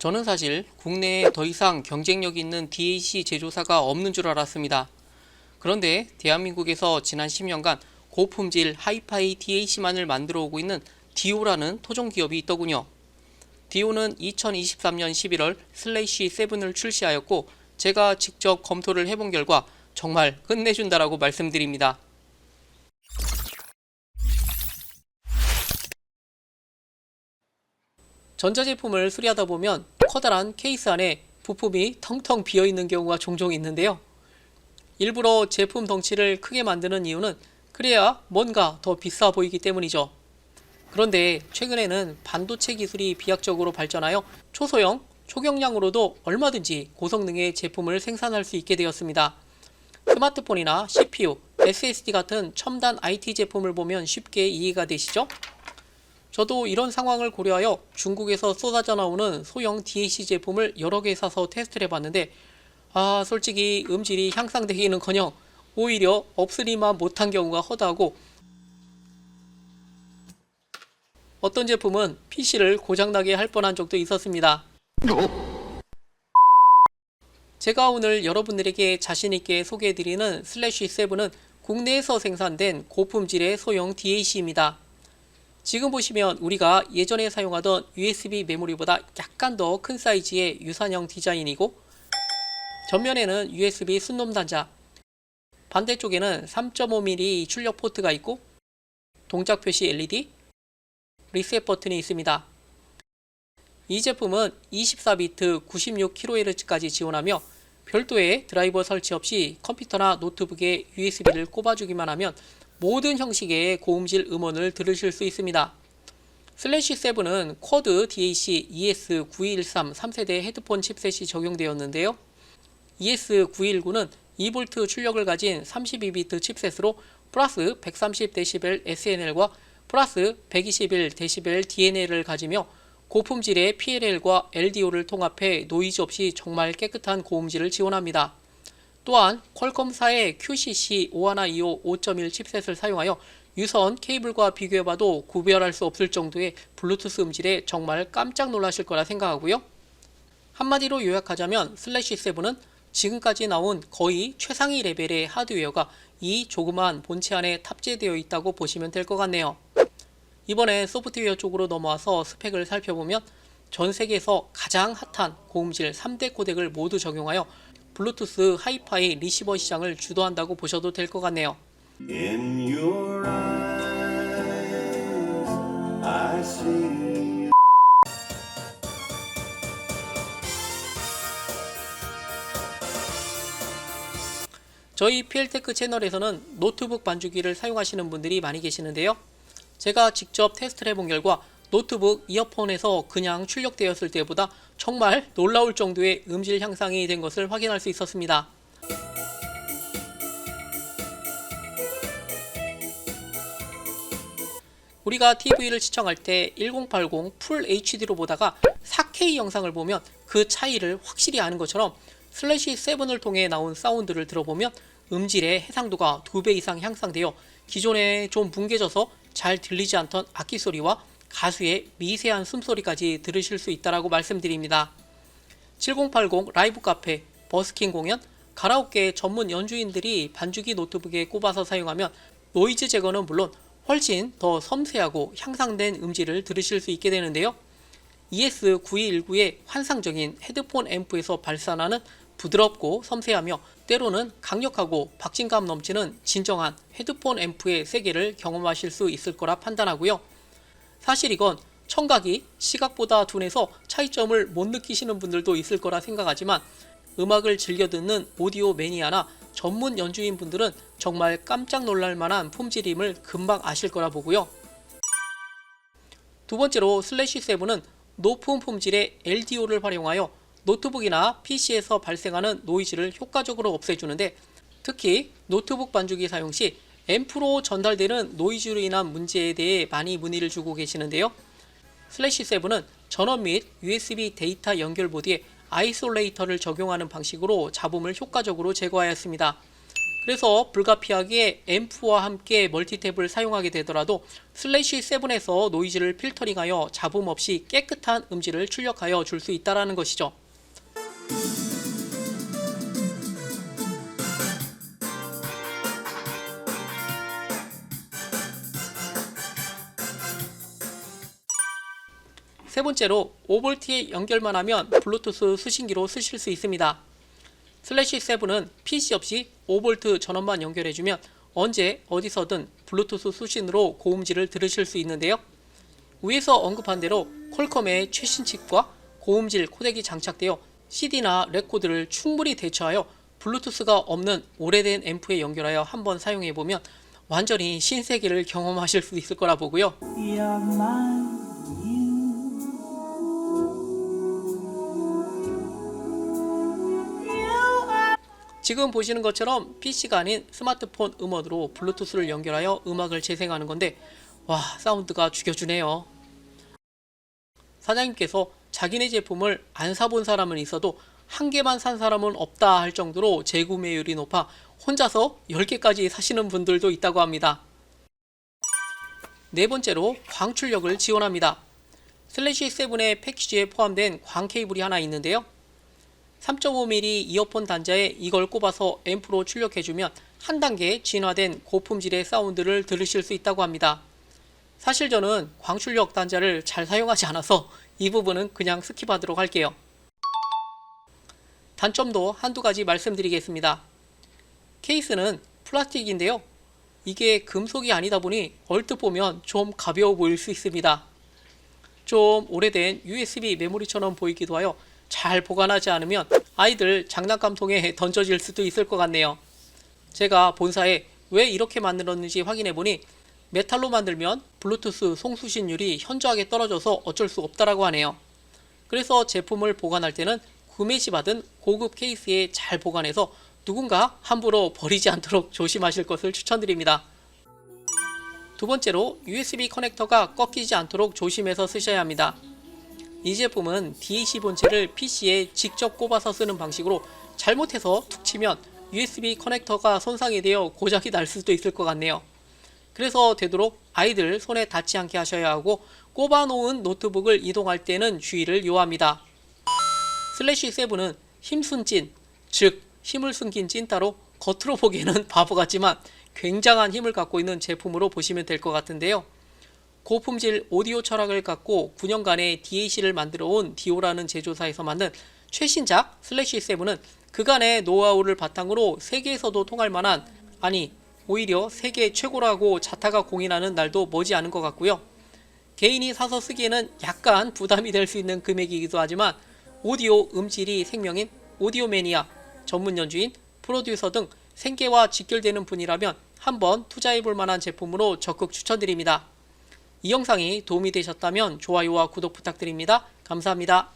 저는 사실 국내에 더 이상 경쟁력 있는 DAC 제조사가 없는 줄 알았습니다. 그런데 대한민국에서 지난 10년간 고품질 하이파이 DAC만을 만들어 오고 있는 디오라는 토종 기업이 있더군요. 디오는 2023년 11월 슬래시 7을 출시하였고 제가 직접 검토를 해본 결과 정말 끝내준다라고 말씀드립니다. 전자제품을 수리하다 보면 커다란 케이스 안에 부품이 텅텅 비어있는 경우가 종종 있는데요. 일부러 제품 덩치를 크게 만드는 이유는 그래야 뭔가 더 비싸 보이기 때문이죠. 그런데 최근에는 반도체 기술이 비약적으로 발전하여 초소형, 초경량으로도 얼마든지 고성능의 제품을 생산할 수 있게 되었습니다. 스마트폰이나 CPU, SSD 같은 첨단 IT 제품을 보면 쉽게 이해가 되시죠? 저도 이런 상황을 고려하여 중국에서 쏟아져 나오는 소형 DAC 제품을 여러 개 사서 테스트를 해봤는데 솔직히 음질이 향상되기는커녕 오히려 없으리만 못한 경우가 허다하고 어떤 제품은 PC를 고장나게 할 뻔한 적도 있었습니다. 제가 오늘 여러분들에게 자신있게 소개해드리는 슬래시 7은 국내에서 생산된 고품질의 소형 DAC입니다. 지금 보시면 우리가 예전에 사용하던 USB 메모리보다 약간 더 큰 사이즈의 유선형 디자인이고 전면에는 USB 순놈 단자, 반대쪽에는 3.5mm 출력 포트가 있고 동작 표시 LED, 리셋 버튼이 있습니다. 이 제품은 24비트 96kHz까지 지원하며 별도의 드라이버 설치 없이 컴퓨터나 노트북에 USB를 꼽아주기만 하면 모든 형식의 고음질 음원을 들으실 수 있습니다. 슬래시 7은 쿼드 DAC ES9213 3세대 헤드폰 칩셋이 적용되었는데요. ES919는 2V 출력을 가진 32비트 칩셋으로 플러스 130dB SNL과 플러스 121dB DNL을 가지며 고품질의 PLL과 LDO를 통합해 노이즈 없이 정말 깨끗한 고음질을 지원합니다. 또한 퀄컴사의 QCC5125 5.1 칩셋을 사용하여 유선 케이블과 비교해봐도 구별할 수 없을 정도의 블루투스 음질에 정말 깜짝 놀라실 거라 생각하고요. 한마디로 요약하자면 슬래시 7은 지금까지 나온 거의 최상위 레벨의 하드웨어가 이 조그만 본체 안에 탑재되어 있다고 보시면 될 것 같네요. 이번에 소프트웨어 쪽으로 넘어와서 스펙을 살펴보면 전 세계에서 가장 핫한 고음질 3대 코덱을 모두 적용하여 블루투스 하이파이 리시버 시장을 주도한다고 보셔도 될 것 같네요. In your eyes, I see. 저희 PL테크 채널에서는 노트북 반주기를 사용하시는 분들이 많이 계시는데요. 제가 직접 테스트를 해본 결과 노트북 이어폰에서 그냥 출력되었을 때보다 정말 놀라울 정도의 음질 향상이 된 것을 확인할 수 있었습니다. 우리가 TV를 시청할 때 1080 풀 HD로 보다가 4K 영상을 보면 그 차이를 확실히 아는 것처럼 슬래시 7을 통해 나온 사운드를 들어보면 음질의 해상도가 2배 이상 향상되어 기존에 좀 뭉개져서 잘 들리지 않던 악기 소리와 가수의 미세한 숨소리까지 들으실 수 있다고 말씀드립니다. 7080 라이브 카페, 버스킹 공연, 가라오케 전문 연주인들이 반주기 노트북에 꼽아서 사용하면 노이즈 제거는 물론 훨씬 더 섬세하고 향상된 음질을 들으실 수 있게 되는데요. ES9219의 환상적인 헤드폰 앰프에서 발산하는 부드럽고 섬세하며 때로는 강력하고 박진감 넘치는 진정한 헤드폰 앰프의 세계를 경험하실 수 있을 거라 판단하고요. 사실 이건 청각이 시각보다 둔해서 차이점을 못 느끼시는 분들도 있을 거라 생각하지만 음악을 즐겨 듣는 오디오 매니아나 전문 연주인 분들은 정말 깜짝 놀랄 만한 품질임을 금방 아실 거라 보고요. 두 번째로 슬래시 7은 높은 품질의 LDO를 활용하여 노트북이나 PC에서 발생하는 노이즈를 효과적으로 없애주는데 특히 노트북 반주기 사용 시 앰프로 전달되는 노이즈로 인한 문제에 대해 많이 문의를 주고 계시는데요. 슬래시 7은 전원 및 USB 데이터 연결 보드에 아이솔레이터를 적용하는 방식으로 잡음을 효과적으로 제거하였습니다. 그래서 불가피하게 앰프와 함께 멀티탭을 사용하게 되더라도 슬래시 7에서 노이즈를 필터링하여 잡음 없이 깨끗한 음질을 출력하여 줄 수 있다는 것이죠. 세 번째로 5V에 연결만 하면 블루투스 수신기로 쓰실 수 있습니다. 슬래시 7은 PC 없이 5V 전원만 연결해주면 언제 어디서든 블루투스 수신으로 고음질을 들으실 수 있는데요. 위에서 언급한 대로 퀄컴의 최신 칩과 고음질 코덱이 장착되어 CD나 레코드를 충분히 대처하여 블루투스가 없는 오래된 앰프에 연결하여 한번 사용해보면 완전히 신세계를 경험하실 수 있을 거라 보고요. 지금 보시는 것처럼 PC가 아닌 스마트폰 음원으로 블루투스를 연결하여 음악을 재생하는 건데 와, 사운드가 죽여주네요. 사장님께서 자기네 제품을 안 사본 사람은 있어도 한 개만 산 사람은 없다 할 정도로 재구매율이 높아 혼자서 10개까지 사시는 분들도 있다고 합니다. 네 번째로 광출력을 지원합니다. 슬래시 7의 패키지에 포함된 광 케이블이 하나 있는데요. 3.5mm 이어폰 단자에 이걸 꼽아서 앰프로 출력해주면 한 단계 진화된 고품질의 사운드를 들으실 수 있다고 합니다. 사실 저는 광출력 단자를 잘 사용하지 않아서 이 부분은 그냥 스킵하도록 할게요. 단점도 한두 가지 말씀드리겠습니다. 케이스는 플라스틱인데요. 이게 금속이 아니다 보니 얼뜻 보면 좀 가벼워 보일 수 있습니다. 좀 오래된 USB 메모리처럼 보이기도 하여 잘 보관하지 않으면 아이들 장난감통에 던져질 수도 있을 것 같네요. 제가 본사에 왜 이렇게 만들었는지 확인해보니 메탈로 만들면 블루투스 송수신율이 현저하게 떨어져서 어쩔 수 없다라고 하네요. 그래서 제품을 보관할 때는 구매 시 받은 고급 케이스에 잘 보관해서 누군가 함부로 버리지 않도록 조심하실 것을 추천드립니다. 두 번째로 USB 커넥터가 꺾이지 않도록 조심해서 쓰셔야 합니다. 이 제품은 DAC 본체를 PC에 직접 꼽아서 쓰는 방식으로 잘못해서 툭 치면 USB 커넥터가 손상이 되어 고장이 날 수도 있을 것 같네요. 그래서 되도록 아이들 손에 닿지 않게 하셔야 하고 꼽아 놓은 노트북을 이동할 때는 주의를 요합니다. 슬래시 7은 힘순 찐, 즉 힘을 숨긴 찐따로 겉으로 보기에는 바보 같지만 굉장한 힘을 갖고 있는 제품으로 보시면 될 것 같은데요. 고품질 오디오 철학을 갖고 9년간의 DAC를 만들어 온 디오라는 제조사에서 만든 최신작 슬래시 7은 그간의 노하우를 바탕으로 세계에서도 통할 만한, 아니 오히려 세계 최고라고 자타가 공인하는 날도 머지않은 것 같고요. 개인이 사서 쓰기에는 약간 부담이 될 수 있는 금액이기도 하지만 오디오 음질이 생명인 오디오 매니아, 전문 연주인, 프로듀서 등 생계와 직결되는 분이라면 한번 투자해볼 만한 제품으로 적극 추천드립니다. 이 영상이 도움이 되셨다면 좋아요와 구독 부탁드립니다. 감사합니다.